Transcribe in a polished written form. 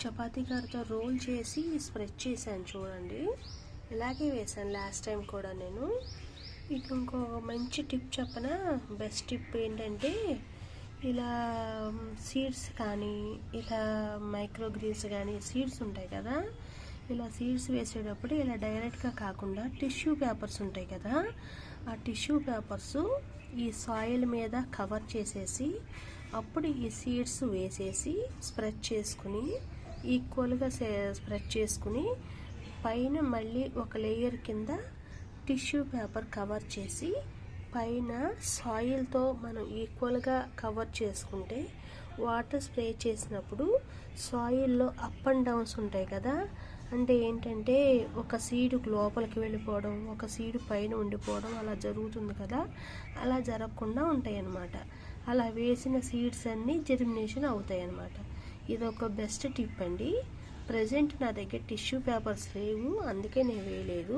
చపాతీ కర్రతో రోల్ చేసి స్ప్రెడ్ చేశాను చూడండి. ఇలాగే వేసాను లాస్ట్ టైం కూడా నేను. ఇక ఇంకో మంచి టిప్ చెప్పన. బెస్ట్ టిప్ ఏంటంటే, ఇలా సీడ్స్ కానీ ఇలా మైక్రోగ్రీన్స్ కానీ సీడ్స్ ఉంటాయి కదా, ఇలా సీడ్స్ వేసేటప్పుడు ఇలా డైరెక్ట్గా కాకుండా టిష్యూ పేపర్స్ ఉంటాయి కదా, ఆ టిష్యూ పేపర్స్ ఈ సాయిల్ మీద కవర్ చేసేసి అప్పుడు ఈ సీడ్స్ వేసేసి స్ప్రెడ్ చేసుకుని ఈక్వల్గా స్ప్రెడ్ చేసుకుని పైన మళ్ళీ ఒక లేయర్ కింద టిష్యూ పేపర్ కవర్ చేసి పైన సాయిల్తో మనం ఈక్వల్గా కవర్ చేసుకుంటే వాటర్ స్ప్రే చేసినప్పుడు సాయిల్లో అప్ అండ్ డౌన్స్ ఉంటాయి కదా, అంటే ఏంటంటే ఒక సీడు లోపలికి వెళ్ళిపోవడం, ఒక సీడు పైన ఉండిపోవడం అలా జరుగుతుంది కదా, అలా జరగకుండా ఉంటాయి అన్నమాట. అలా వేసిన సీడ్స్ అన్నీ జెర్మినేషన్ అవుతాయి అన్నమాట. ఇది ఒక బెస్ట్ టిప్ అండి. ప్రజెంట్ నా దగ్గర టిష్యూ పేపర్స్ లేవు, అందుకే నేను వేయలేదు.